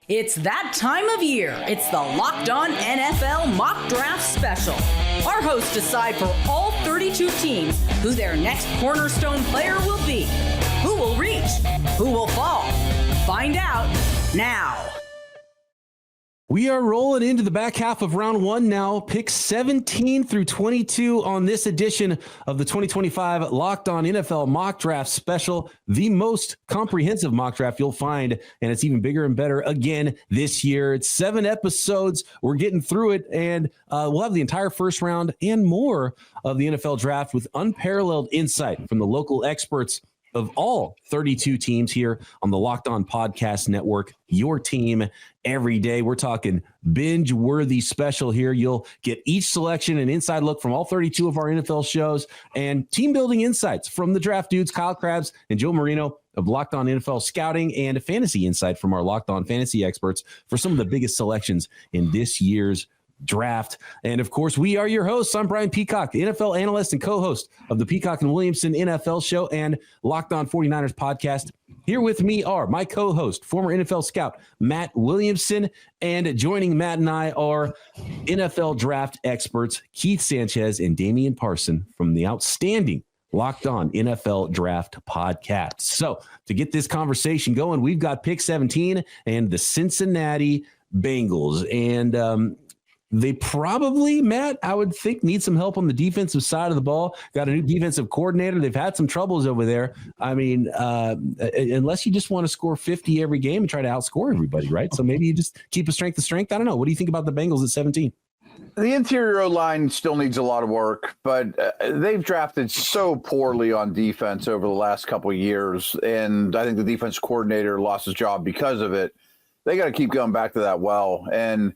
It's that time of year. It's the Locked On NFL Mock Draft Special. Our hosts decide for all 32 teams who their next cornerstone player will be. Who will reach? Who will fall? Find out now. We are rolling into the back half of round one now. Picks 17 through 22 on this edition of the 2025 Locked On NFL Mock Draft Special, the most comprehensive mock draft you'll find, and it's even bigger and better again this year. It's 7 episodes. We're getting through it, and we'll have the entire first round and more of the NFL draft with unparalleled insight from the local experts of all 32 teams here on the Locked On Podcast Network, your team every day. We're talking binge-worthy special here. You'll get each selection an inside look from all 32 of our NFL shows and team-building insights from the draft dudes, Kyle Krabs and Joe Marino of Locked On NFL Scouting, and fantasy insight from our Locked On Fantasy experts for some of the biggest selections in this year's draft. And of course, we are your hosts. I'm Brian Peacock, the NFL analyst and co-host of the Peacock and Williamson NFL show and Locked On 49ers podcast. Here with me are my co-host, former NFL scout Matt Williamson, and joining Matt and I are NFL draft experts Keith Sanchez and Damian Parson from the outstanding Locked On NFL Draft podcast. So to get this conversation going, we've got pick 17 and the Cincinnati Bengals. And they probably, Matt, I would think, need some help on the defensive side of the ball. Got a new defensive coordinator. They've had some troubles over there. I mean, unless you just want to score 50 every game and try to outscore everybody, right? So maybe you just keep a strength to strength. I don't know. What do you think about the Bengals at 17? The interior O-line still needs a lot of work, but they've drafted so poorly on defense over the last couple of years, and I think the defense coordinator lost his job because of it. They got to keep going back to that well, and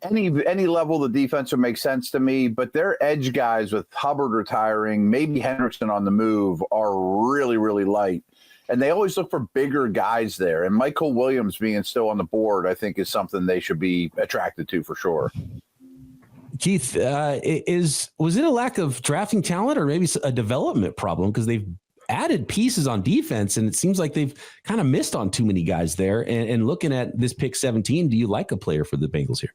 any level of the defense would make sense to me, but their edge guys with Hubbard retiring, maybe Hendrickson on the move, are really, really light. And they always look for bigger guys there. And Michael Williams being still on the board, I think, is something they should be attracted to for sure. Keith, was it a lack of drafting talent or maybe a development problem? Because they've added pieces on defense, and it seems like they've kind of missed on too many guys there. And looking at this pick 17, do you like a player for the Bengals here?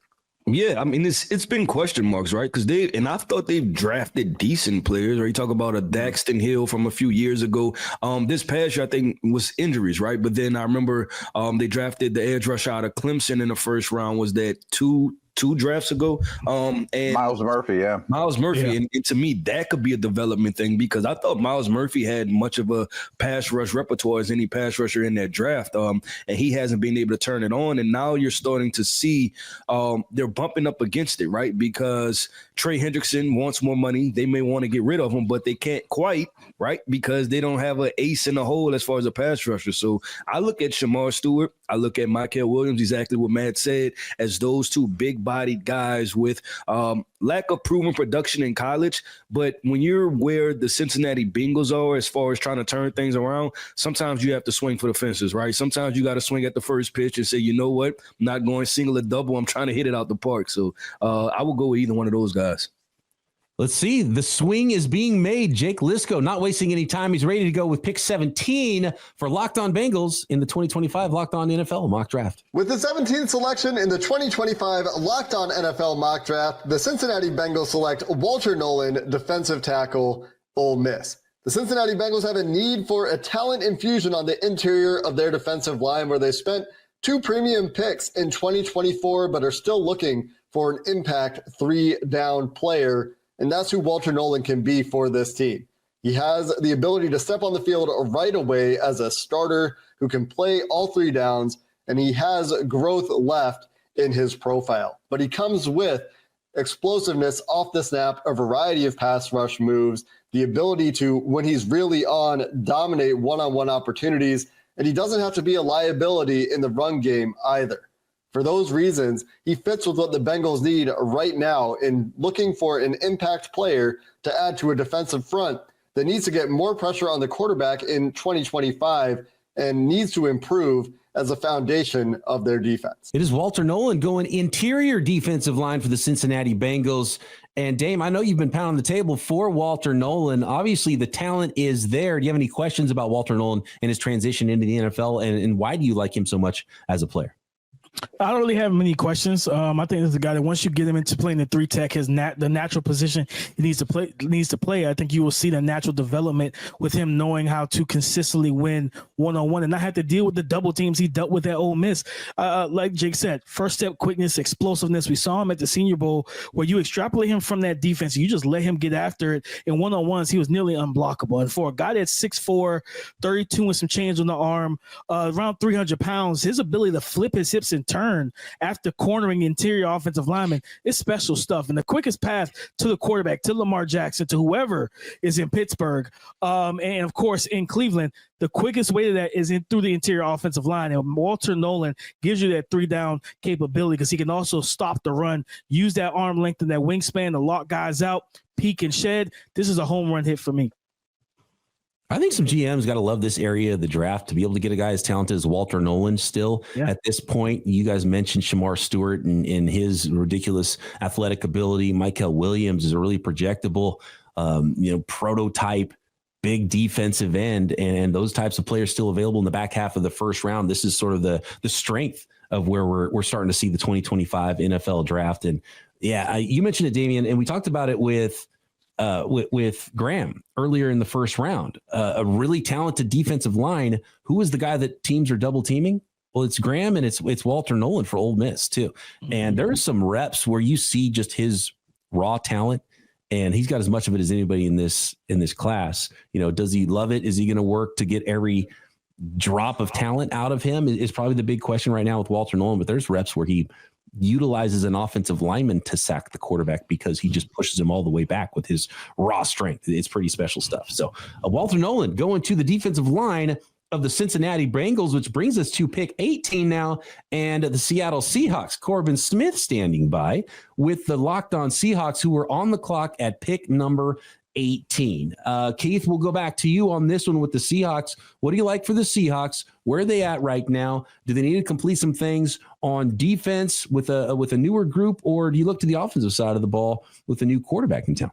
Yeah, I mean, it's been question marks, right? Because I thought they've drafted decent players, right? You talk about a Daxton Hill from a few years ago. This past year, I think, was injuries, right? But then I remember they drafted the edge rusher out of Clemson in the first round. Was that two drafts ago? And Miles Murphy, yeah. Miles Murphy. Yeah. And to me, that could be a development thing because I thought Miles Murphy had much of a pass rush repertoire as any pass rusher in that draft. And he hasn't been able to turn it on. And now you're starting to see they're bumping up against it, right? Because Trey Hendrickson wants more money. They may want to get rid of him, but they can't quite, right? Because they don't have an ace in the hole as far as a pass rusher. So I look at Shamar Stewart. I look at Michael Williams, exactly what Matt said, as those two big-bodied guys with lack of proven production in college. But when you're where the Cincinnati Bengals are as far as trying to turn things around, sometimes you have to swing for the fences, right? Sometimes you got to swing at the first pitch and say, you know what, I'm not going single or double. I'm trying to hit it out the park. So I will go with either one of those guys. Let's see. The swing is being made. Jake Lisco not wasting any time. He's ready to go with pick 17 for Locked On Bengals in the 2025 Locked On NFL Mock Draft. With the 17th selection in the 2025 Locked On NFL Mock Draft, the Cincinnati Bengals select Walter Nolen, defensive tackle, Ole Miss. The Cincinnati Bengals have a need for a talent infusion on the interior of their defensive line, where they spent 2 premium picks in 2024, but are still looking for an impact 3-down player. And that's who Walter Nolen can be for this team. He has the ability to step on the field right away as a starter who can play all 3 downs, and he has growth left in his profile. But he comes with explosiveness off the snap, a variety of pass rush moves, the ability to, when he's really on, dominate one-on-one opportunities, and he doesn't have to be a liability in the run game either. For those reasons, he fits with what the Bengals need right now in looking for an impact player to add to a defensive front that needs to get more pressure on the quarterback in 2025 and needs to improve as a foundation of their defense. It is Walter Nolen going interior defensive line for the Cincinnati Bengals. And Dame, I know you've been pounding the table for Walter Nolen. Obviously, the talent is there. Do you have any questions about Walter Nolen and his transition into the NFL, and why do you like him so much as a player? I don't really have many questions. I think there's a guy that once you get him into playing the 3-tech, the natural position he needs to play. I think you will see the natural development with him knowing how to consistently win one-on-one and not have to deal with the double teams he dealt with at Ole Miss. Like Jake said, first step quickness, explosiveness. We saw him at the Senior Bowl where you extrapolate him from that defense. You just let him get after it. In one-on-ones, he was nearly unblockable. And for a guy that's 6'4", 32 and some change on the arm, around 300 pounds, his ability to flip his hips and turn after cornering interior offensive linemen is special stuff. And the quickest path to the quarterback, to Lamar Jackson, to whoever is in Pittsburgh, and of course in Cleveland, the quickest way to that is through the interior offensive line. And Walter Nolen gives you that 3-down capability because he can also stop the run, use that arm length and that wingspan to lock guys out, peek and shed. This is a home run hit for me. I think some GMs got to love this area of the draft to be able to get a guy as talented as Walter Nolen still at this point. You guys mentioned Shamar Stewart and his ridiculous athletic ability. Michael Williams is a really projectable, prototype, big defensive end, and those types of players still available in the back half of the first round. This is sort of the strength of where we're starting to see the 2025 NFL draft. And you mentioned it, Damian, and we talked about it with Graham earlier in the first round, a really talented defensive line. Who is the guy that teams are double teaming? Well, it's Graham and it's Walter Nolen for Ole Miss too. Mm-hmm. And there are some reps where you see just his raw talent, and he's got as much of it as anybody in this class. Does he love it? Is he going to work to get every drop of talent out of him? Is probably the big question right now with Walter Nolen. But there's reps where he utilizes an offensive lineman to sack the quarterback because he just pushes him all the way back with his raw strength. It's pretty special stuff. So Walter Nolen going to the defensive line of the Cincinnati Bengals, which brings us to pick 18 now, and the Seattle Seahawks. Corbin Smith standing by with the Locked On Seahawks, who were on the clock at pick number 18. Keith, we'll go back to you on this one with the Seahawks. What do you like for the Seahawks? Where are they at right now? Do they need to complete some things on defense with a newer group, or do you look to the offensive side of the ball with a new quarterback in town?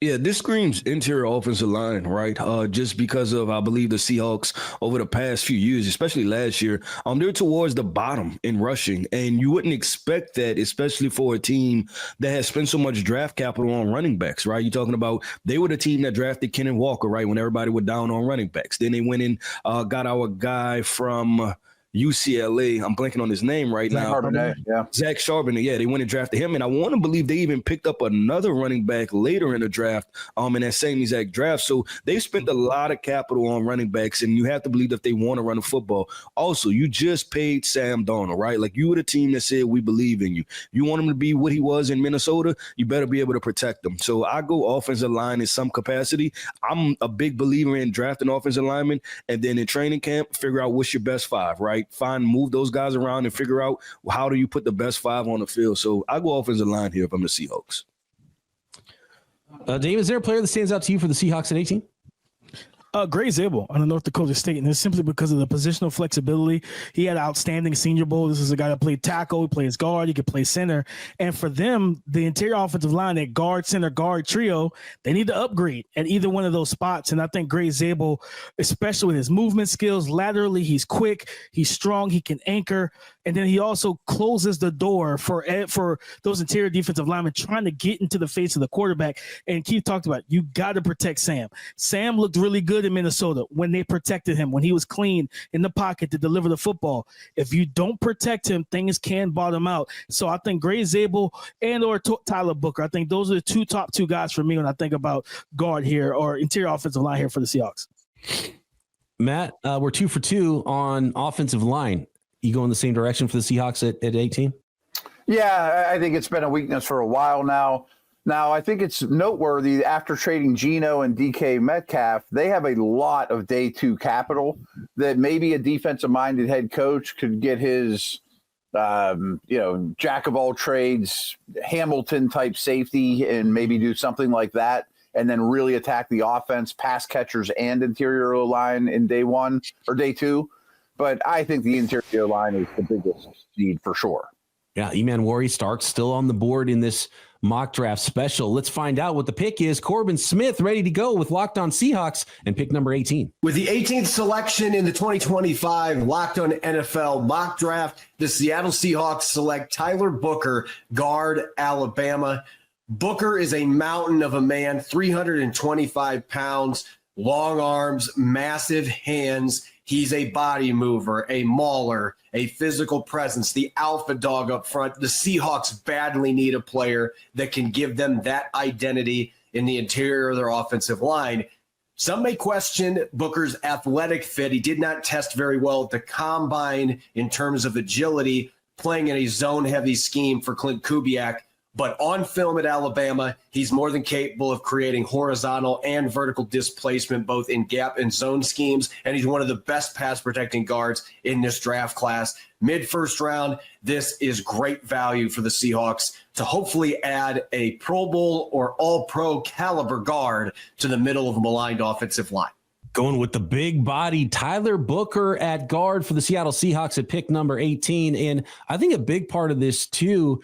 Yeah, this screams interior offensive line, right? Just because of, I believe, the Seahawks over the past few years, especially last year, they're towards the bottom in rushing. And you wouldn't expect that, especially for a team that has spent so much draft capital on running backs, right? You're talking about they were the team that drafted Kenneth Walker, right, when everybody was down on running backs. Then they went and got our guy from UCLA. I'm blanking on his name right now. Zach Charbonnet. Yeah, they went and drafted him. And I want to believe they even picked up another running back later in the draft, in that same exact draft. So they've spent a lot of capital on running backs, and you have to believe that they want to run the football. Also, you just paid Sam Darnold, right? Like, you were the team that said, we believe in you. You want him to be what he was in Minnesota, you better be able to protect him. So I go offensive line in some capacity. I'm a big believer in drafting offensive linemen, and then in training camp, figure out what's your best five, right? Move those guys around and figure out how do you put the best five on the field. So I go offensive line here if I'm the Seahawks. Dave, is there a player that stands out to you for the Seahawks at 18? Gray Zabel on the North Dakota State, and it's simply because of the positional flexibility. He had an outstanding Senior Bowl. This is a guy that played tackle, he plays guard, he could play center. And for them, the interior offensive line, that guard, center, guard trio, they need to upgrade at either one of those spots. And I think Gray Zabel, especially with his movement skills, laterally, he's quick, he's strong, he can anchor. And then he also closes the door for those interior defensive linemen trying to get into the face of the quarterback. And Keith talked about, you got to protect Sam. Sam looked really good in Minnesota when they protected him, when he was clean in the pocket to deliver the football. If you don't protect him, things can bottom out. So I think Gray Zabel or Tyler Booker, I think those are the top two guys for me when I think about guard here or interior offensive line here for the Seahawks. Matt, we're 2 for 2 on offensive line. You go in the same direction for the Seahawks at 18? Yeah, I think it's been a weakness for a while now. Now, I think it's noteworthy after trading Geno and DK Metcalf, they have a lot of day two capital that maybe a defensive-minded head coach could get his, jack of all trades, Hamilton-type safety and maybe do something like that and then really attack the offense, pass catchers and interior line in day one or day two. But I think the interior line is the biggest need for sure. Yeah, Eman Starks still on the board in this mock draft special. Let's find out what the pick is. Corbin Smith ready to go with Locked On Seahawks and pick number 18. With the 18th selection in the 2025 Locked On NFL mock draft, the Seattle Seahawks select Tyler Booker, guard, Alabama. Booker is a mountain of a man, 325 pounds, long arms, massive hands. He's a body mover, a mauler, a physical presence, the alpha dog up front. The Seahawks badly need a player that can give them that identity in the interior of their offensive line. Some may question Booker's athletic fit. He did not test very well at the combine in terms of agility, playing in a zone-heavy scheme for Clint Kubiak. But on film at Alabama, he's more than capable of creating horizontal and vertical displacement, both in gap and zone schemes. And he's one of the best pass protecting guards in this draft class. Mid-first round, this is great value for the Seahawks to hopefully add a Pro Bowl or All-Pro caliber guard to the middle of a maligned offensive line. Going with the big body Tyler Booker at guard for the Seattle Seahawks at pick number 18. And I think a big part of this too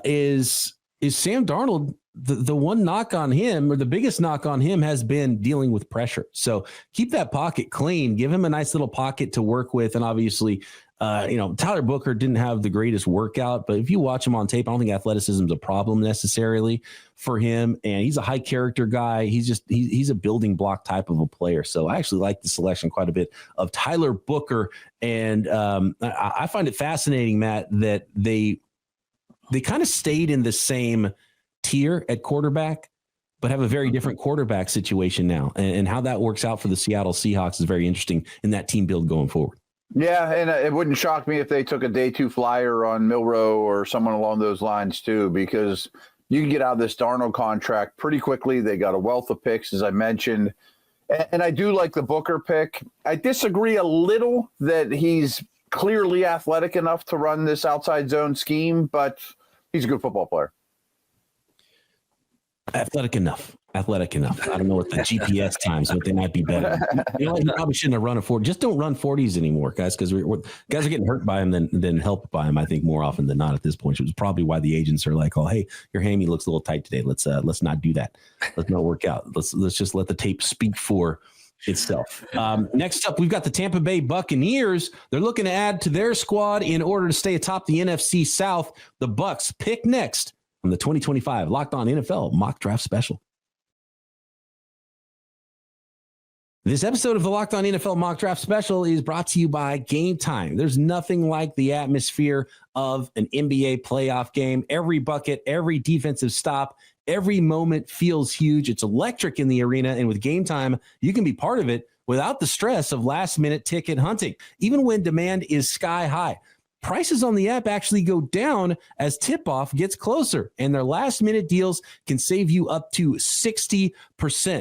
is Sam Darnold. The one knock on him, or the biggest knock on him, has been dealing with pressure. So keep that pocket clean, give him a nice little pocket to work with. And obviously, Tyler Booker didn't have the greatest workout, but if you watch him on tape, I don't think athleticism is a problem necessarily for him. And he's a high character guy. He's a building block type of a player. So I actually like the selection quite a bit of Tyler Booker. And I find it fascinating, Matt, that they kind of stayed in the same tier at quarterback, but have a very different quarterback situation now. And how that works out for the Seattle Seahawks is very interesting in that team build going forward. Yeah, and it wouldn't shock me if they took a day two flyer on Milroe or someone along those lines too, because you can get out of this Darnold contract pretty quickly. They got a wealth of picks, as I mentioned. And I do like the Booker pick. I disagree a little that he's clearly athletic enough to run this outside zone scheme, but he's a good football player. Athletic enough. I don't know what the GPS times, but they might be better. You probably shouldn't have run a 40. Just don't run 40s anymore, guys, because guys are getting hurt by him than helped by him, I think, more often than not at this point. Which is probably why the agents are like, oh, hey, your hammy looks a little tight today. Let's not do that. Let's not work out. Let's just let the tape speak for itself. Next up, we've got the Tampa Bay Buccaneers. They're looking to add to their squad in order to stay atop the NFC South. The Bucs pick next on the 2025 Locked On NFL Mock Draft Special. This episode of the Locked On NFL Mock Draft Special is brought to you by Gametime. There's nothing like the atmosphere of an NBA playoff game. Every bucket, every defensive stop, every moment feels huge. It's electric in the arena, and with Gametime, you can be part of it without the stress of last-minute ticket hunting, even when demand is sky high. Prices on the app actually go down as tip-off gets closer, and their last-minute deals can save you up to 60%.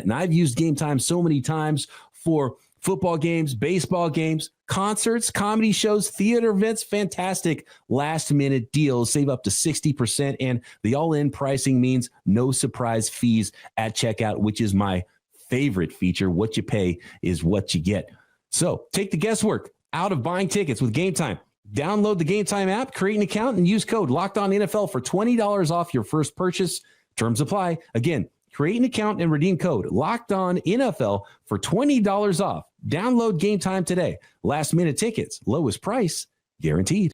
And I've used Gametime so many times for football games, baseball games, concerts, comedy shows, theater events. Fantastic last-minute deals. Save up to 60%, and the all-in pricing means no surprise fees at checkout, which is my favorite feature. What you pay is what you get. So take the guesswork out of buying tickets with Gametime. Download the Gametime app, create an account, and use code LOCKEDONNFL for $20 off your first purchase. Terms apply. Again, create an account and redeem code LOCKEDONNFL for $20 off. Download Gametime today. Last minute tickets, lowest price guaranteed.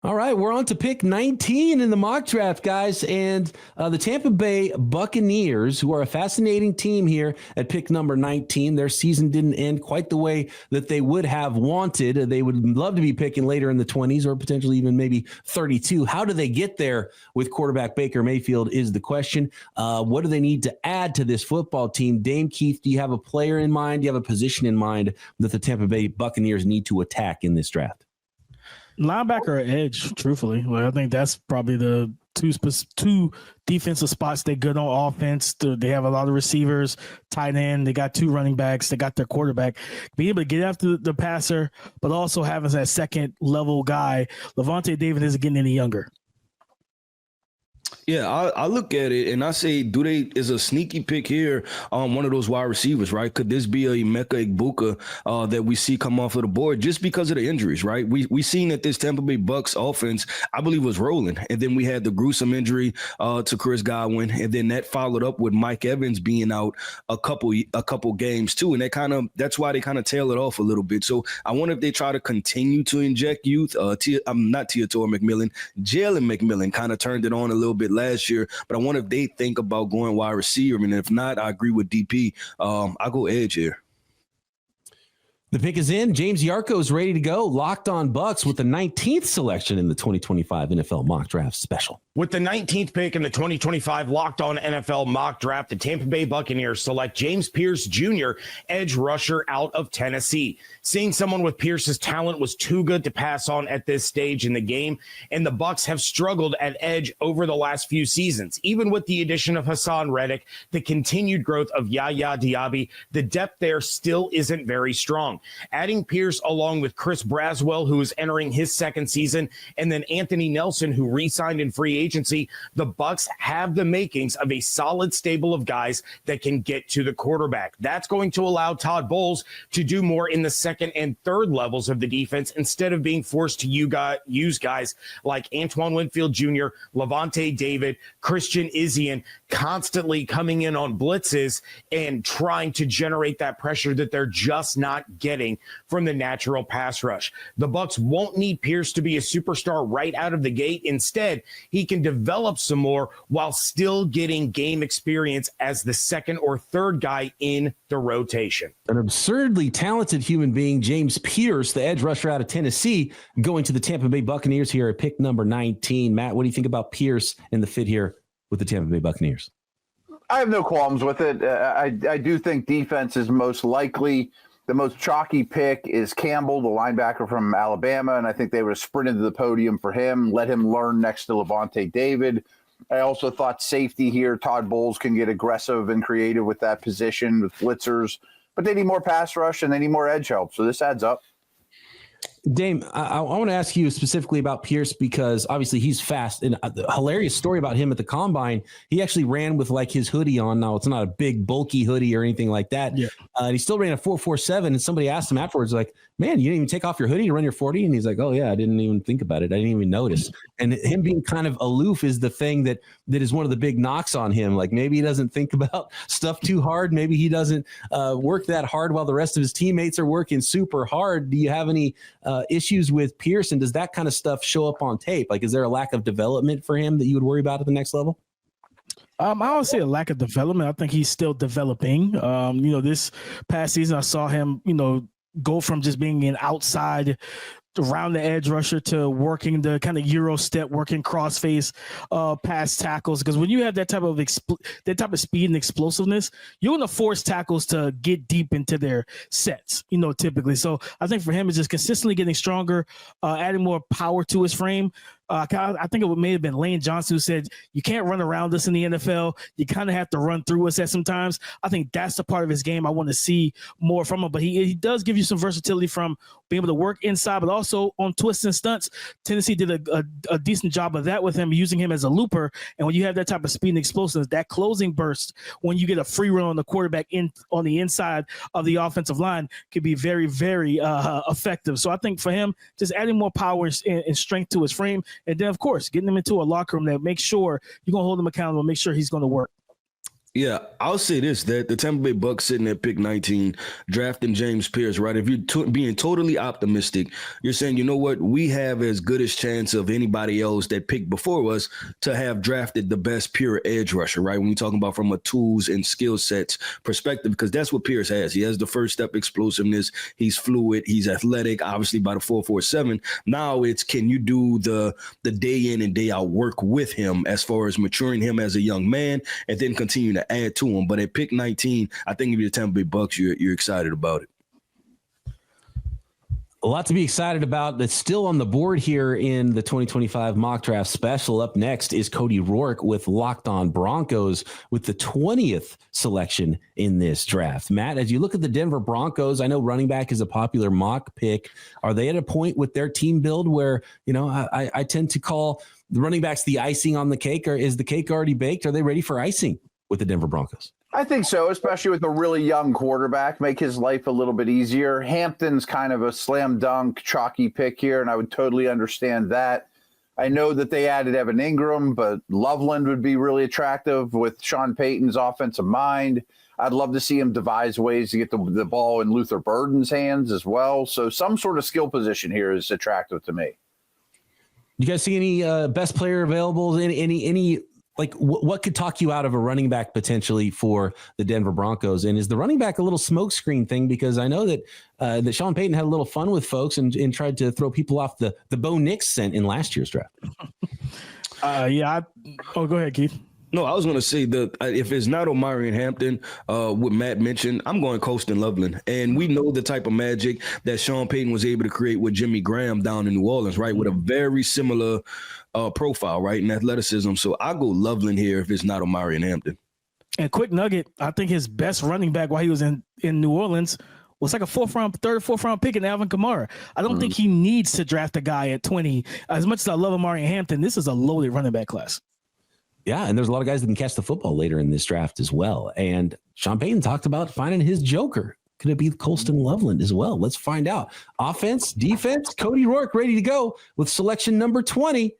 All right, we're on to pick 19 in the mock draft, guys. And the Tampa Bay Buccaneers, who are a fascinating team here at pick number 19. Their season didn't end quite the way that they would have wanted. They would love to be picking later in the 20s or potentially even maybe 32. How do they get there with quarterback Baker Mayfield is the question. What do they need to add to this football team? Dame Keith, do you have a player in mind? Do you have a position in mind that the Tampa Bay Buccaneers need to attack in this draft? Linebacker or edge, truthfully. Well, I think that's probably the two defensive spots they're good on offense. They have a lot of receivers, tight end. They got two running backs. They got their quarterback. Being able to get after the passer, but also having that second level guy. Levante David isn't getting any younger. Yeah, I look at it and I say, is a sneaky pick here one of those wide receivers, right? Could this be a Emeka Egbuka that we see come off of the board just because of the injuries, right? We seen that this Tampa Bay Bucs offense, I believe, was rolling. And then we had the gruesome injury to Chris Godwin. And then that followed up with Mike Evans being out a couple games too. And that's why they kind of tail it off a little bit. So I wonder if they try to continue to inject youth. Not Teodoro McMillan, Jalen McMillan kind of turned it on a little bit last year, but I wonder if they think about going wide receiver. I mean, if not, I agree with DP. I'll go edge here. The pick is in. James Yarko is ready to go. Locked on Bucs with the 19th selection in the 2025 NFL Mock Draft Special. With the 19th pick in the 2025 Locked On NFL Mock Draft, the Tampa Bay Buccaneers select James Pearce Jr., edge rusher out of Tennessee. Seeing someone with Pearce's talent was too good to pass on at this stage in the game, and the Bucs have struggled at edge over the last few seasons. Even with the addition of Hassan Reddick, the continued growth of Yaya Diaby, the depth there still isn't very strong. Adding Pearce along with Chris Braswell, who is entering his second season, and then Anthony Nelson, who re-signed in free agency, the Bucs have the makings of a solid stable of guys that can get to the quarterback. That's going to allow Todd Bowles to do more in the second and third levels of the defense instead of being forced to use guys like Antoine Winfield Jr., Levante David, Christian Izien constantly coming in on blitzes and trying to generate that pressure that they're just not getting from the natural pass rush. The Bucs won't need Pearce to be a superstar right out of the gate. Instead, he can develop some more while still getting game experience as the second or third guy in the rotation. An absurdly talented human being, James Pearce, the edge rusher out of Tennessee, going to the Tampa Bay Buccaneers here at pick number 19. Matt, what do you think about Pearce and the fit here with the Tampa Bay Buccaneers? I have no qualms with it. I do think defense is most likely. The most chalky pick is Campbell, the linebacker from Alabama, and I think they would have sprinted to the podium for him, let him learn next to Levante David. I also thought safety here, Todd Bowles can get aggressive and creative with that position with blitzers, but they need more pass rush and they need more edge help, so this adds up. Dame, I want to ask you specifically about Pearce because obviously he's fast, and a hilarious story about him at the combine. He actually ran with like his hoodie on. Now it's not a big bulky hoodie or anything like that. Yeah. And he still ran a 4.47. And somebody asked him afterwards, like, man, you didn't even take off your hoodie to run your 40. And he's like, oh yeah, I didn't even think about it. I didn't even notice. And him being kind of aloof is the thing that is one of the big knocks on him. Like maybe he doesn't think about stuff too hard. Maybe he doesn't work that hard while the rest of his teammates are working super hard. Do you have any issues with Pearce, and does that kind of stuff show up on tape? Like, is there a lack of development for him that you would worry about at the next level? I don't see a lack of development. I think he's still developing. This past season, I saw him, go from just being an outside around the edge rusher to working the kind of Euro step, working crossface pass tackles. Because when you have that type of speed and explosiveness, you're going to force tackles to get deep into their sets, typically. So I think for him, it's just consistently getting stronger, adding more power to his frame. I think it may have been Lane Johnson who said, you can't run around us in the NFL. You kind of have to run through us at some times. I think that's the part of his game I want to see more from him. But he does give you some versatility from being able to work inside, but also on twists and stunts. Tennessee did a decent job of that with him, using him as a looper. And when you have that type of speed and explosiveness, that closing burst, when you get a free run on the quarterback on the inside of the offensive line, could be very, very effective. So I think for him, just adding more power and strength to his frame, and then, of course, getting him into a locker room that makes sure you're going to hold him accountable, make sure he's going to work. Yeah, I'll say this, that the Tampa Bay Bucs sitting at pick 19, drafting James Pearce, right? If you're being totally optimistic, you're saying, you know what, we have as good a chance of anybody else that picked before us to have drafted the best pure edge rusher, right? When you're talking about from a tools and skill sets perspective, because that's what Pearce has. He has the first step explosiveness. He's fluid. He's athletic, obviously by the 4.47. Now it's, can you do the day in and day out work with him as far as maturing him as a young man and then continue to add to him. But at pick 19, I think if you're the Tampa Bay Bucs, you're excited about it. A lot to be excited about. That's still on the board here in the 2025 mock draft special. Up next is Cody Rourke with Locked On Broncos with the 20th selection in this draft. Matt, as you look at the Denver Broncos, I know running back is a popular mock pick. Are they at a point with their team build where, I tend to call the running backs the icing on the cake, or is the cake already baked? Are they ready for icing with the Denver Broncos? I think so, especially with a really young quarterback, make his life a little bit easier. Hampton's kind of a slam dunk, chalky pick here, and I would totally understand that. I know that they added Evan Ingram, but Loveland would be really attractive with Sean Payton's offensive mind. I'd love to see him devise ways to get the ball in Luther Burden's hands as well. So some sort of skill position here is attractive to me. You guys see any best player available? Any like what could talk you out of a running back potentially for the Denver Broncos? And is the running back a little smokescreen thing? Because I know that Sean Payton had a little fun with folks and tried to throw people off the Bo Nix scent in last year's draft. Go ahead, Keith. No, I was going to say that if it's not Omarion Hampton, what Matt mentioned, I'm going Colston Loveland. And we know the type of magic that Sean Payton was able to create with Jimmy Graham down in New Orleans, right? With a very similar profile, right, and athleticism. So I'll go Loveland here if it's not Omarion Hampton. And quick nugget, I think his best running back while he was in New Orleans was like a third or fourth round pick in Alvin Kamara. I don't think he needs to draft a guy at 20. As much as I love Omarion Hampton, this is a loaded running back class. Yeah, and there's a lot of guys that can catch the football later in this draft as well. And Sean Payton talked about finding his joker. Could it be Colston Loveland as well? Let's find out. Offense, defense, Cody Rourke ready to go with selection number 20.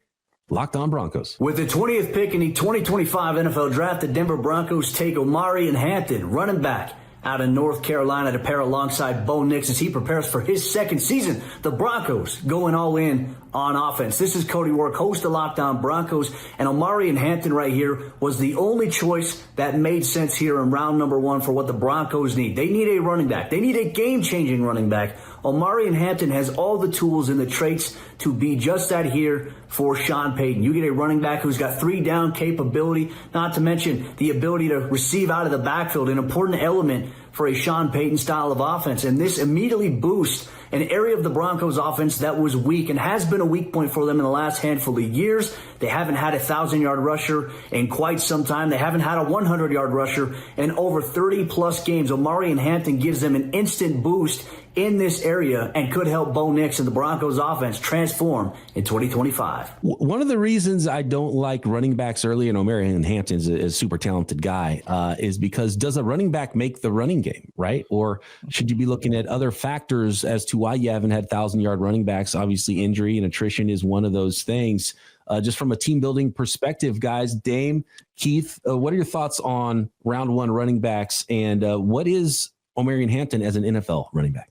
Locked On Broncos. With the 20th pick in the 2025 NFL Draft, the Denver Broncos take Omarion Hampton, running back out of North Carolina, to pair alongside Bo Nix as he prepares for his second season. The Broncos going all in on offense. This is Cody Rourke, host of Locked On Broncos, and Omarion Hampton right here was the only choice that made sense here in round number 1 for what the Broncos need. They need a running back. They need a game-changing running back. Omarion Hampton has all the tools and the traits to be just that here for Sean Payton. You get a running back who's got 3-down capability, not to mention the ability to receive out of the backfield, an important element for a Sean Payton style of offense. And this immediately boosts an area of the Broncos offense that was weak and has been a weak point for them in the last handful of years. They haven't had a 1,000-yard rusher in quite some time. They haven't had a 100-yard rusher in over 30-plus games. Omarion Hampton gives them an instant boost in this area and could help Bo Nix and the Broncos offense transform in 2025. One of the reasons I don't like running backs early, and Omarion Hampton is a super talented guy, is because does a running back make the running game, right? Or should you be looking at other factors as to why you haven't had 1,000-yard running backs? Obviously, injury and attrition is one of those things. Just from a team building perspective, guys, Dame, Keith, what are your thoughts on round 1 running backs, and what is Omarion Hampton as an NFL running back?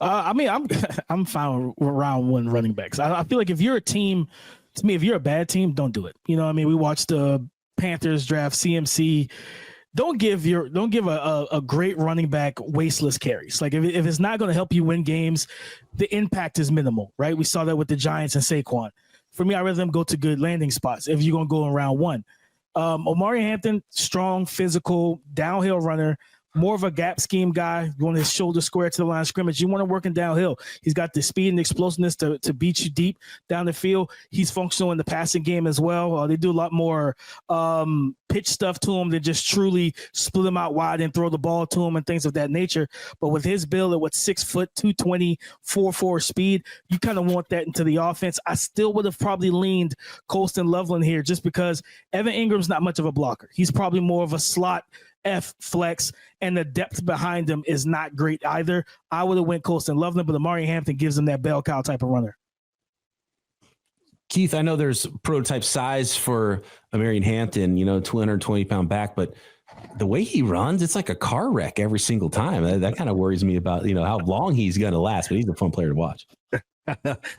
I'm fine with round 1 running backs. I feel like if you're a team, to me, if you're a bad team, don't do it. We watched the Panthers draft CMC. Don't give a great running back wasteless carries. Like if it's not going to help you win games, the impact is minimal, right? We saw that with the Giants and Saquon. For me, I'd rather them go to good landing spots if you're going to go in round 1. Omarion Hampton, strong, physical, downhill runner. More of a gap scheme guy. You want his shoulder square to the line of scrimmage. You want him working downhill. He's got the speed and explosiveness to beat you deep down the field. He's functional in the passing game as well. They do a lot more pitch stuff to him than just truly split him out wide and throw the ball to him and things of that nature. But with his build at 6 foot, 220, 4.4 speed, you kind of want that into the offense. I still would have probably leaned Colston Loveland here just because Evan Ingram's not much of a blocker. He's probably more of a slot F flex, and the depth behind him is not great either. I would have went Colston Loveland, but Omarion Hampton gives him that bell cow type of runner. Keith, I know there's prototype size for Omarion Hampton, 220-pound back, but the way he runs, it's like a car wreck every single time. That kind of worries me about, how long he's going to last, but he's a fun player to watch.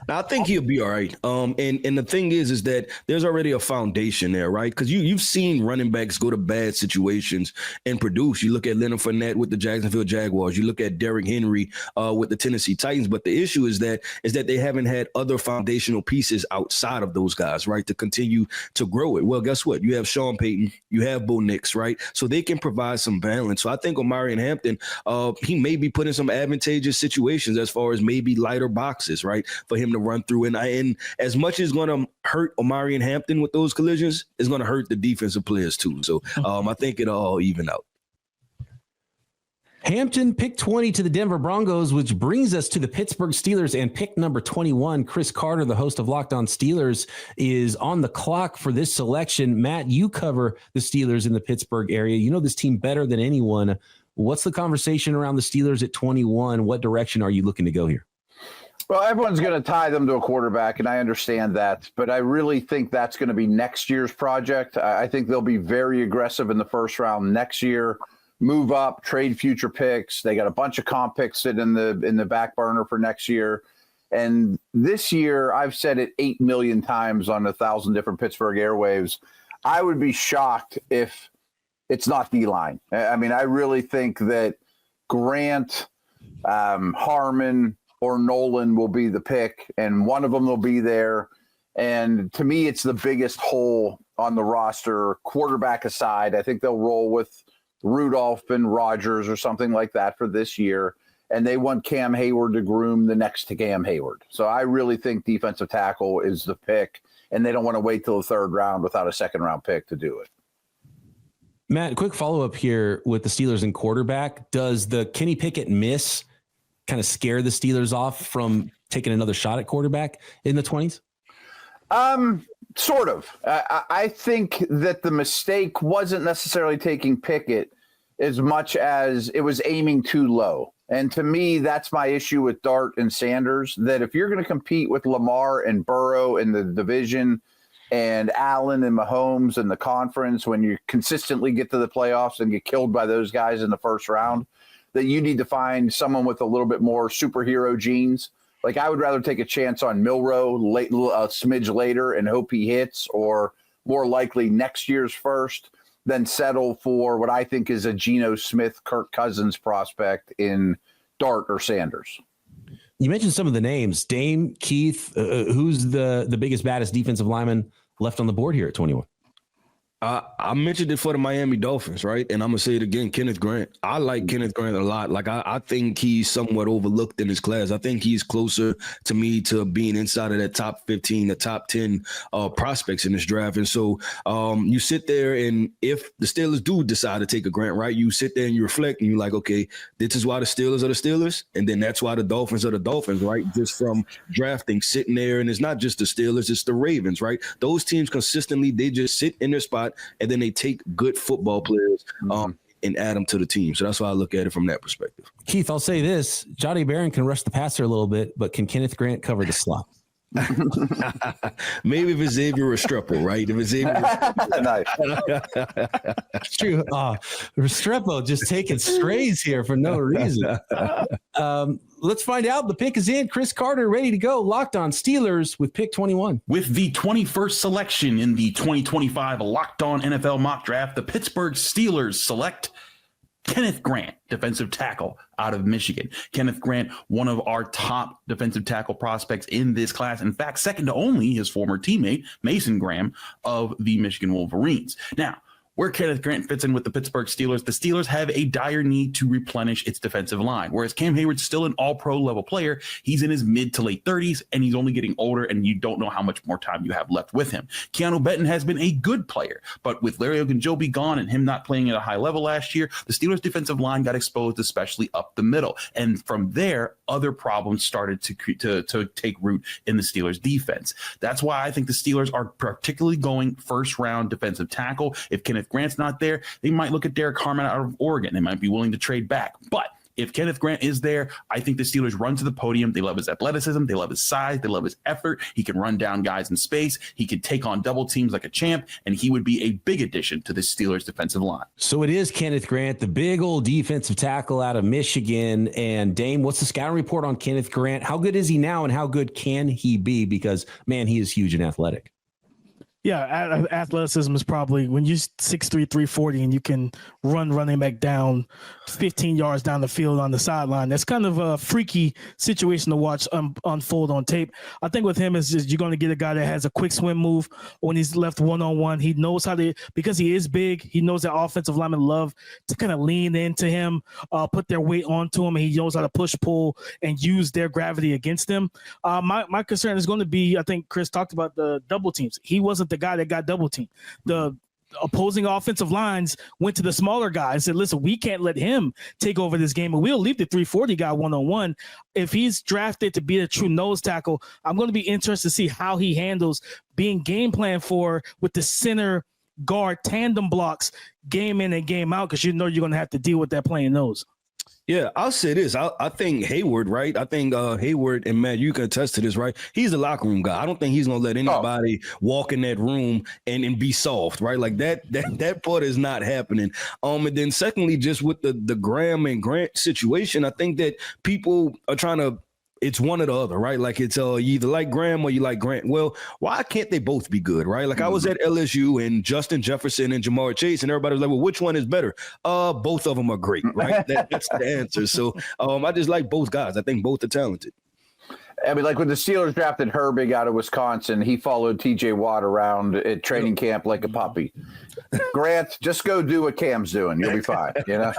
I think he'll be all right. And the thing is that there's already a foundation there, right? Because you've seen running backs go to bad situations and produce. You look at Leonard Fournette with the Jacksonville Jaguars. You look at Derrick Henry with the Tennessee Titans. But the issue is that they haven't had other foundational pieces outside of those guys, right, to continue to grow it. Well, guess what? You have Sean Payton, you have Bo Nix, right? So they can provide some balance. So I think Omarion Hampton, he may be put in some advantageous situations as far as maybe lighter boxes, right, for him to run through. And as much as it's going to hurt Omarion Hampton with those collisions, it's going to hurt the defensive players too. So I think it'll all even out. Hampton, pick 20 to the Denver Broncos, which brings us to the Pittsburgh Steelers and pick number 21. Chris Carter, the host of Locked On Steelers, is on the clock for this selection. Matt, you cover the Steelers in the Pittsburgh area. You know this team better than anyone. What's the conversation around the Steelers at 21? What direction are you looking to go here? Well, everyone's going to tie them to a quarterback, and I understand that, but I really think that's going to be next year's project. I think they'll be very aggressive in the first round next year, move up, trade future picks. They got a bunch of comp picks sitting in the back burner for next year. And this year, I've said it 8 million times on 1,000 different Pittsburgh airwaves, I would be shocked if it's not D-line. I mean, I really think that Grant, Harmon, or Nolen will be the pick, and one of them will be there. And to me, it's the biggest hole on the roster, quarterback aside. I think they'll roll with Rudolph and Rodgers or something like that for this year. And they want Cam Hayward to groom the next to Cam Hayward. So I really think defensive tackle is the pick, and they don't want to wait till the third round without a second-round pick to do it. Matt, quick follow-up here with the Steelers and quarterback. Does the Kenny Pickett miss kind of scare the Steelers off from taking another shot at quarterback in the 20s? Sort of. I think that the mistake wasn't necessarily taking Pickett as much as it was aiming too low. And to me, that's my issue with Dart and Sanders, that if you're going to compete with Lamar and Burrow in the division and Allen and Mahomes in the conference, when you consistently get to the playoffs and get killed by those guys in the first round, that you need to find someone with a little bit more superhero genes. Like, I would rather take a chance on Milroe a smidge later and hope he hits, or more likely next year's first, than settle for what I think is a Geno Smith, Kirk Cousins prospect in Dart or Sanders. You mentioned some of the names. Dame, Keith, who's the biggest, baddest defensive lineman left on the board here at 21? I mentioned it for the Miami Dolphins, right? And I'm going to say it again, Kenneth Grant. I like Kenneth Grant a lot. Like, I think he's somewhat overlooked in his class. I think he's closer to me to being inside of that top 15, the top 10 prospects in this draft. And so you sit there, and if the Steelers do decide to take a Grant, right, you sit there and you reflect and you're like, okay, this is why the Steelers are the Steelers. And then that's why the Dolphins are the Dolphins, right? Just from drafting, sitting there. And it's not just the Steelers, it's the Ravens, right? Those teams consistently, they just sit in their spot, and then they take good football players and add them to the team. So that's why I look at it from that perspective. Keith, I'll say this. Johnny Barron can rush the passer a little bit, but can Kenneth Grant cover the slot? Maybe if it's Xavier Restrepo, right? If it's Xavier It's true. Restrepo just taking strays here for no reason. Let's find out. The pick is in. Chris Carter ready to go. Locked On Steelers with pick 21. With the 21st selection in the 2025 Locked On NFL Mock Draft, the Pittsburgh Steelers select Kenneth Grant, defensive tackle out of Michigan. Kenneth Grant, one of our top defensive tackle prospects in this class. In fact, second to only his former teammate, Mason Graham of the Michigan Wolverines. Now, where Kenneth Grant fits in with the Pittsburgh Steelers, the Steelers have a dire need to replenish its defensive line. Whereas Cam Hayward's still an all-pro level player, he's in his mid to late 30s, and he's only getting older, and you don't know how much more time you have left with him. Keanu Benton has been a good player, but with Larry Ogunjobi gone and him not playing at a high level last year, the Steelers' defensive line got exposed, especially up the middle. And from there, other problems started to take root in the Steelers' defense. That's why I think the Steelers are particularly going first-round defensive tackle. If Kenneth Grant's not there, they might look at Derek Harmon out of Oregon. They might be willing to trade back. But if Kenneth Grant is there, I think the Steelers run to the podium. They love his athleticism. They love his size. They love his effort. He can run down guys in space. He can take on double teams like a champ, and he would be a big addition to the Steelers defensive line. So it is Kenneth Grant, the big old defensive tackle out of Michigan. And Dame, what's the scouting report on Kenneth Grant? How good is he now, and how good can he be? Because, man, he is huge and athletic. Yeah, athleticism is probably when you're 6'3", 340, and you can run running back down 15 yards down the field on the sideline. That's kind of a freaky situation to watch unfold on tape. I think with him is just you're going to get a guy that has a quick swim move when he's left one-on-one. He knows how to, because he is big, he knows that offensive linemen love to kind of lean into him, put their weight onto him, and he knows how to push, pull, and use their gravity against him. My concern is going to be, I think Chris talked about the double teams. He wasn't the guy that got double teamed. The opposing offensive lines went to the smaller guy and said, listen, we can't let him take over this game, and we'll leave the 340 guy one-on-one. If he's drafted to be a true nose tackle, I'm going to be interested to see how he handles being game planned for with the center guard tandem blocks game in and game out, because you know you're going to have to deal with that playing nose. Yeah, I'll say this. I think Hayward, right? I think Hayward, and Matt, you can attest to this, right? He's a locker room guy. I don't think he's going to let anybody walk in that room and be soft, right? Like that part is not happening. And then secondly, just with the Graham and Grant situation, I think that people are trying to, it's one or the other, right? Like it's you either like Graham or you like Grant. Well, why can't they both be good, right? Like I was at LSU and Justin Jefferson and Jamar Chase, and everybody was like, well, which one is better? Both of them are great, right? That's the answer. So I just like both guys. I think both are talented. I mean, like when the Steelers drafted Herbig out of Wisconsin, he followed TJ Watt around at training camp like a puppy. Grant, just go do what Cam's doing. You'll be fine, you know?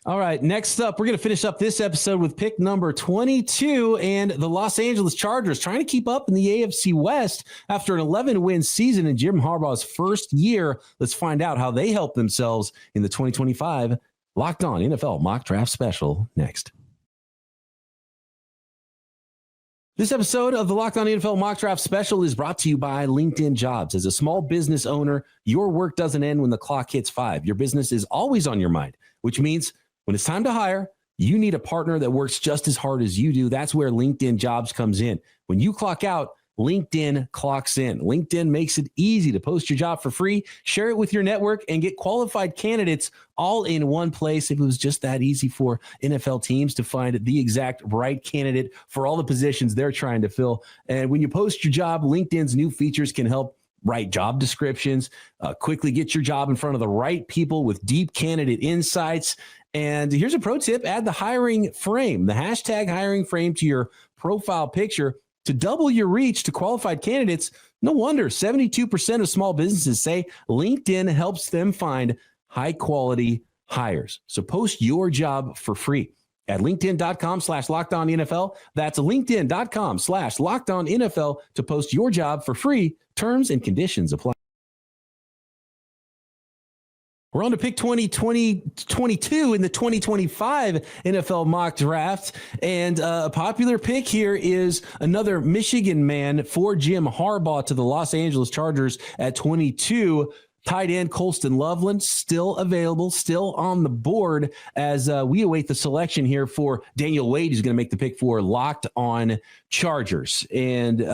All right, next up, we're going to finish up this episode with pick number 22, and the Los Angeles Chargers trying to keep up in the AFC West after an 11-win season in Jim Harbaugh's first year. Let's find out how they help themselves in the 2025 Locked On NFL Mock Draft Special next. This episode of the Locked On NFL Mock Draft Special is brought to you by LinkedIn Jobs. As a small business owner, your work doesn't end when the clock hits 5. Your business is always on your mind, which means when it's time to hire, you need a partner that works just as hard as you do. That's where LinkedIn Jobs comes in. When you clock out, LinkedIn clocks in. LinkedIn makes it easy to post your job for free, share it with your network, and get qualified candidates all in one place. If it was just that easy for NFL teams to find the exact right candidate for all the positions they're trying to fill. And when you post your job, LinkedIn's new features can help write job descriptions, quickly get your job in front of the right people with deep candidate insights. And here's a pro tip: add the hiring frame, the hashtag hiring frame to your profile picture to double your reach to qualified candidates. No wonder 72% of small businesses say LinkedIn helps them find high quality hires. So post your job for free at linkedin.com/lockedonnfl. That's linkedin.com/lockedonnfl to post your job for free. Terms and conditions apply. We're on to pick 2022 in the 2025 NFL mock draft. And a popular pick here is another Michigan man for Jim Harbaugh to the Los Angeles Chargers at 22. Tight end Colston Loveland, still available, still on the board as we await the selection here for Daniel Wade, who's going to make the pick for Locked On Chargers. And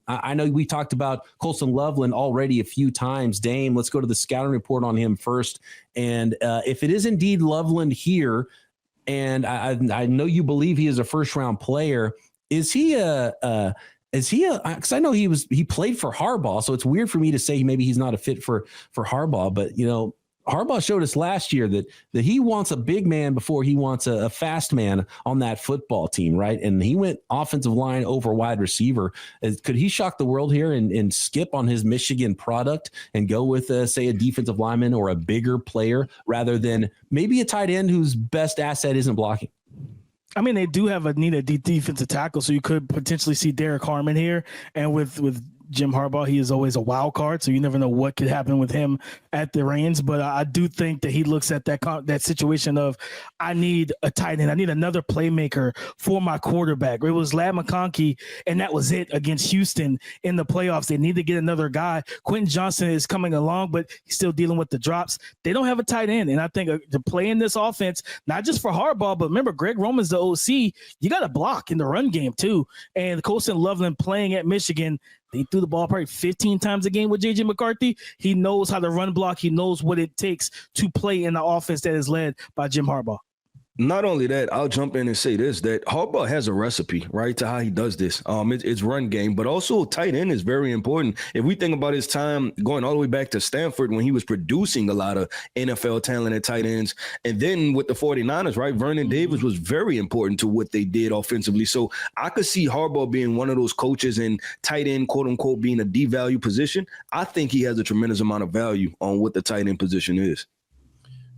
I know we talked about Colston Loveland already a few times. Dame, let's go to the scouting report on him first. And if it is indeed Loveland here, and I know you believe he is a first-round player, is he because I know he played for Harbaugh, so it's weird for me to say maybe he's not a fit for Harbaugh, but you know, Harbaugh showed us last year that he wants a big man before he wants a fast man on that football team, right? And he went offensive line over wide receiver. Could he shock the world here and skip on his Michigan product and go with, say, a defensive lineman or a bigger player rather than maybe a tight end whose best asset isn't blocking? I mean, they do have a need a defensive tackle, so you could potentially see Derek Harmon here. And with Jim Harbaugh. He is always a wild card, so you never know what could happen with him at the reins. But I do think that he looks at that situation of, I need a tight end. I need another playmaker for my quarterback. It was Ladd McConkey, and that was it against Houston in the playoffs. They need to get another guy. Quentin Johnson is coming along, but he's still dealing with the drops. They don't have a tight end, and I think to play in this offense, not just for Harbaugh, but remember, Greg Roman's the OC. You got to block in the run game too. And Colston Loveland playing at Michigan, they threw the ball probably 15 times a game with J.J. McCarthy. He knows how to run block. He knows what it takes to play in the offense that is led by Jim Harbaugh. Not only that, I'll jump in and say this, that Harbaugh has a recipe, right, to how he does this. It's run game, but also tight end is very important. If we think about his time going all the way back to Stanford when he was producing a lot of NFL talent at tight ends, and then with the 49ers, right, Vernon Davis was very important to what they did offensively. So I could see Harbaugh being one of those coaches in tight end, quote unquote, being a devalue position. I think he has a tremendous amount of value on what the tight end position is.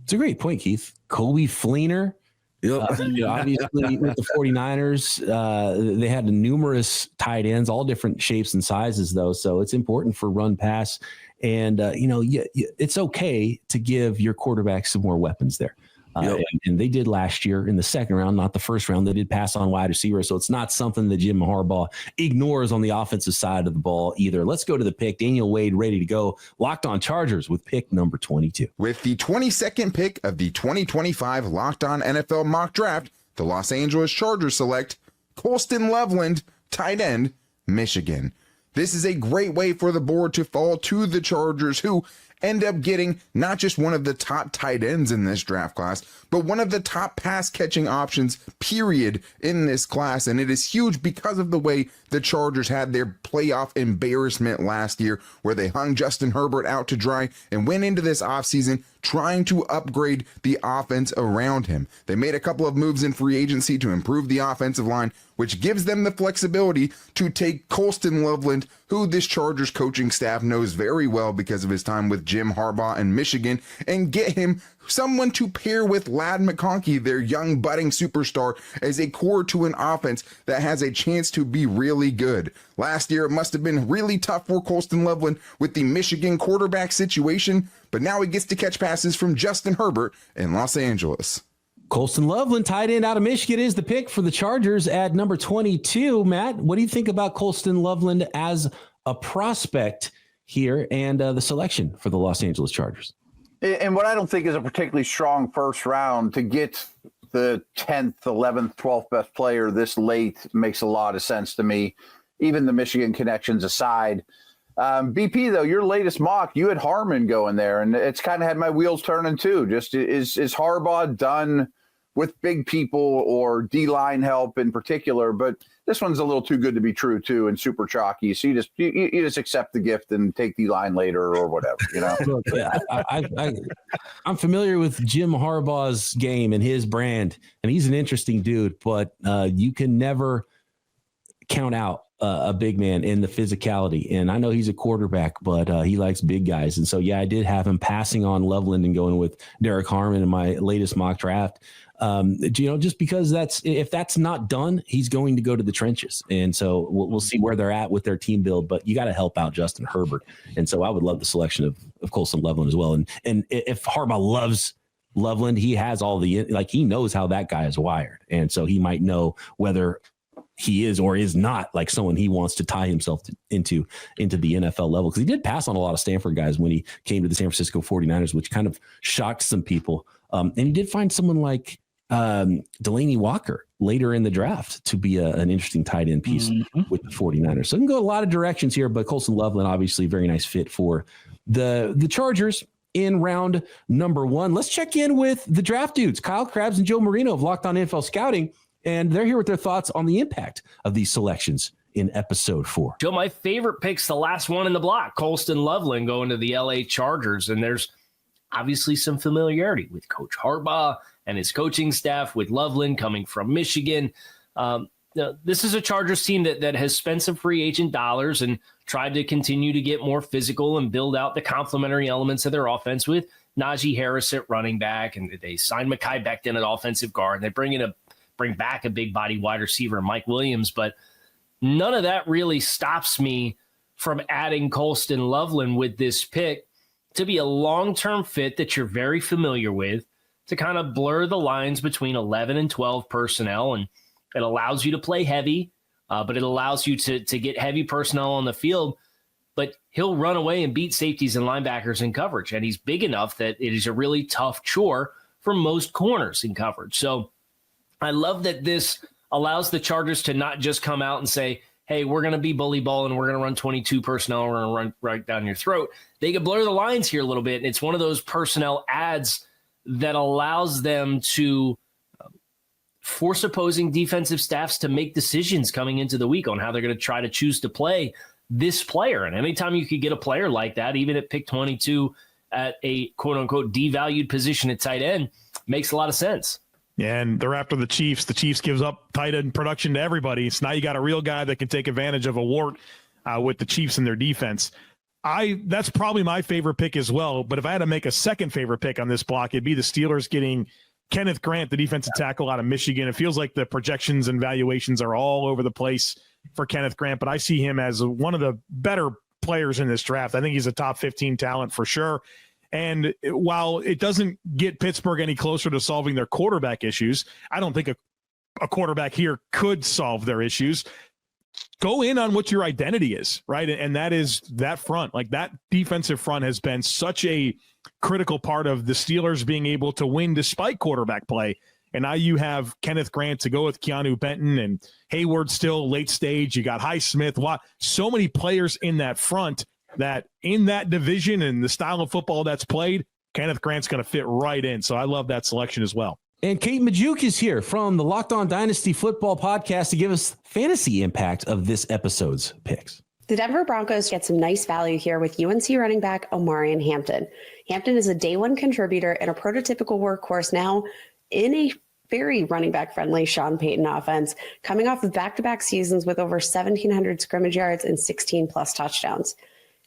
It's a great point, Keith. Coby Fleener. Yep. Obviously, with the 49ers, they had numerous tight ends, all different shapes and sizes, though. So it's important for run pass. And, it's okay to give your quarterback some more weapons there. And they did last year in the second round, not the first round. They did pass on wide receiver. So it's not something that Jim Harbaugh ignores on the offensive side of the ball either. Let's go to the pick. Daniel Wade ready to go. Locked On Chargers with pick number 22. With the 22nd pick of the 2025 Locked On NFL Mock Draft, the Los Angeles Chargers select Colston Loveland, tight end, Michigan. This is a great way for the board to fall to the Chargers, who end up getting not just one of the top tight ends in this draft class, but one of the top pass catching options, period, in this class. And it is huge because of the way the Chargers had their playoff embarrassment last year, where they hung Justin Herbert out to dry and went into this offseason trying to upgrade the offense around him. They made a couple of moves in free agency to improve the offensive line, which gives them the flexibility to take Colston Loveland, who this Chargers coaching staff knows very well because of his time with Jim Harbaugh in Michigan, and get him someone to pair with Ladd McConkey, their young budding superstar, as a core to an offense that has a chance to be really good. Last year, it must have been really tough for Colston Loveland with the Michigan quarterback situation, but now he gets to catch passes from Justin Herbert in Los Angeles. Colston Loveland, tight end out of Michigan, is the pick for the Chargers at number 22. Matt, what do you think about Colston Loveland as a prospect here and the selection for the Los Angeles Chargers? And what I don't think is a particularly strong first round, to get the 10th, 11th, 12th best player this late makes a lot of sense to me, even the Michigan connections aside. BP, though, your latest mock, you had Harmon going there, and it's kind of had my wheels turning too. Just is Harbaugh done with big people or D-line help in particular? But this one's a little too good to be true too, and super chalky. So you just accept the gift and take D-line later or whatever, you know. Look, I'm familiar with Jim Harbaugh's game and his brand, and he's an interesting dude. But you can never count out a big man in the physicality. And I know he's a quarterback, but he likes big guys. And so, yeah, I did have him passing on Loveland and going with Derek Harmon in my latest mock draft. Just because if that's not done, he's going to go to the trenches. And so we'll see where they're at with their team build, but you got to help out Justin Herbert. And so I would love the selection of Colston Loveland as well. And if Harbaugh loves Loveland, he has he knows how that guy is wired. And so he might know whether he is or is not like someone he wants to tie himself into the NFL level. Because he did pass on a lot of Stanford guys when he came to the San Francisco 49ers, which kind of shocked some people. And he did find someone like Delaney Walker later in the draft to be an interesting tight end piece with the 49ers. So it can go a lot of directions here, but Colston Loveland, obviously a very nice fit for the Chargers in round number 1. Let's check in with the draft dudes, Kyle Krabs and Joe Marino of Locked On NFL Scouting. And they're here with their thoughts on the impact of these selections in episode 4. Joe, my favorite pick's the last one in the block, Colston Loveland going to the LA Chargers. And there's obviously some familiarity with Coach Harbaugh and his coaching staff, with Loveland coming from Michigan. This is a Chargers team that has spent some free agent dollars and tried to continue to get more physical and build out the complementary elements of their offense with Najee Harris at running back. And they signed Mekhi Becton at offensive guard. And they bring back a big body wide receiver, Mike Williams, but none of that really stops me from adding Colston Loveland with this pick to be a long-term fit that you're very familiar with, to kind of blur the lines between 11 and 12 personnel. And it allows you to play heavy, but it allows you to get heavy personnel on the field. But he'll run away and beat safeties and linebackers in coverage. And he's big enough that it is a really tough chore for most corners in coverage. So I love that this allows the Chargers to not just come out and say, hey, we're going to be bully ball and we're going to run 22 personnel. We're going to run right down your throat. They can blur the lines here a little bit. And it's one of those personnel adds that allows them to force opposing defensive staffs to make decisions coming into the week on how they're going to try to choose to play this player. And anytime you could get a player like that, even at pick 22 at a quote unquote devalued position at tight end, makes a lot of sense. And they're after the Chiefs. The Chiefs gives up tight end production to everybody. So now you got a real guy that can take advantage of a wart with the Chiefs and their defense. That's probably my favorite pick as well. But if I had to make a second favorite pick on this block, it'd be the Steelers getting Kenneth Grant, the defensive tackle out of Michigan. It feels like the projections and valuations are all over the place for Kenneth Grant, but I see him as one of the better players in this draft. I think he's a top 15 talent for sure. And while it doesn't get Pittsburgh any closer to solving their quarterback issues, I don't think a quarterback here could solve their issues. Go in on what your identity is, right? And that is that front. Like, that defensive front has been such a critical part of the Steelers being able to win despite quarterback play. And now you have Kenneth Grant to go with Keanu Benton, and Hayward still late stage. You got Highsmith. So many players in that front that in that division and the style of football that's played, Kenneth Grant's going to fit right in. So I love that selection as well. And Kate Majuk is here from the Locked On Dynasty Football Podcast to give us fantasy impact of this episode's picks. The Denver Broncos get some nice value here with UNC running back Omarion Hampton. Hampton is a day one contributor and a prototypical workhorse now in a very running back friendly Sean Payton offense, coming off of back-to-back seasons with over 1,700 scrimmage yards and 16 plus touchdowns.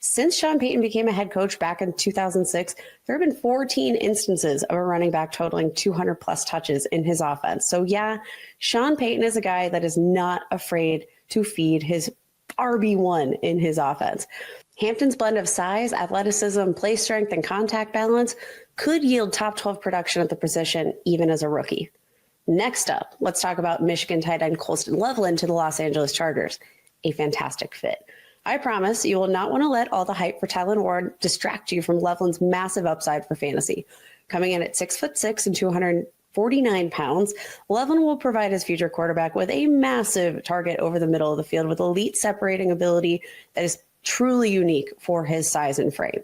Since Sean Payton became a head coach back in 2006, there have been 14 instances of a running back totaling 200 plus touches in his offense. So yeah, Sean Payton is a guy that is not afraid to feed his RB1 in his offense. Hampton's blend of size, athleticism, play strength, and contact balance could yield top 12 production at the position, even as a rookie. Next up, let's talk about Michigan tight end Colston Loveland to the Los Angeles Chargers. A fantastic fit. I promise you will not want to let all the hype for Tylan Ward distract you from Loveland's massive upside for fantasy. Coming in at 6'6" and 249 pounds, Loveland will provide his future quarterback with a massive target over the middle of the field with elite separating ability that is truly unique for his size and frame.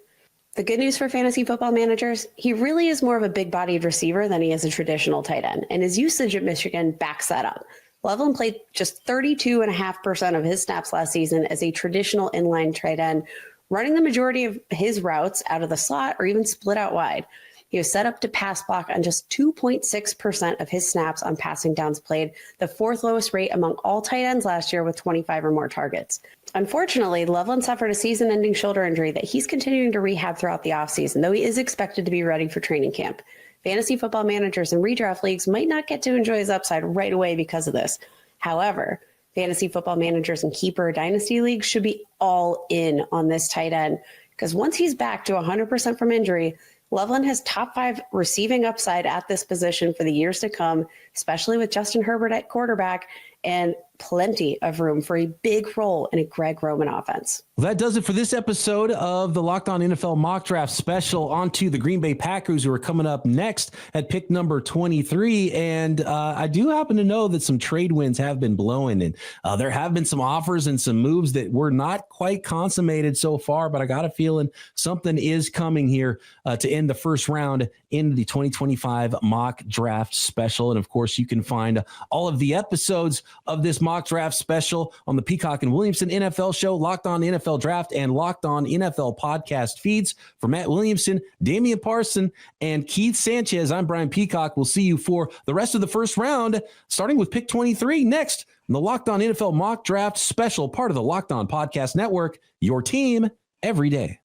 The good news for fantasy football managers, he really is more of a big-bodied receiver than he is a traditional tight end, and his usage at Michigan backs that up. Loveland played just 32.5% of his snaps last season as a traditional inline tight end, running the majority of his routes out of the slot or even split out wide. He was set up to pass block on just 2.6% of his snaps on passing downs played, the fourth lowest rate among all tight ends last year with 25 or more targets. Unfortunately, Loveland suffered a season-ending shoulder injury that he's continuing to rehab throughout the offseason, though he is expected to be ready for training camp. Fantasy football managers and redraft leagues might not get to enjoy his upside right away because of this. However, fantasy football managers and keeper dynasty leagues should be all in on this tight end because once he's back to 100% from injury, Loveland has top 5 receiving upside at this position for the years to come, especially with Justin Herbert at quarterback and plenty of room for a big role in a Greg Roman offense. Well, that does it for this episode of the Locked On NFL Mock Draft Special. On to the Green Bay Packers, who are coming up next at pick number 23. And I do happen to know that some trade winds have been blowing, and there have been some offers and some moves that were not quite consummated so far, but I got a feeling something is coming here to end the first round in the 2025 Mock Draft Special. And of course, you can find all of the episodes of this Mock Draft Special on the Peacock and Williamson NFL Show, Locked On NFL Draft, and Locked On NFL podcast feeds. For Matt Williamson, Damian Parson, and Keith Sanchez, I'm Brian Peacock. We'll see you for the rest of the first round, starting with pick 23 next on the Locked On NFL Mock Draft Special, part of the Locked On Podcast Network, your team every day.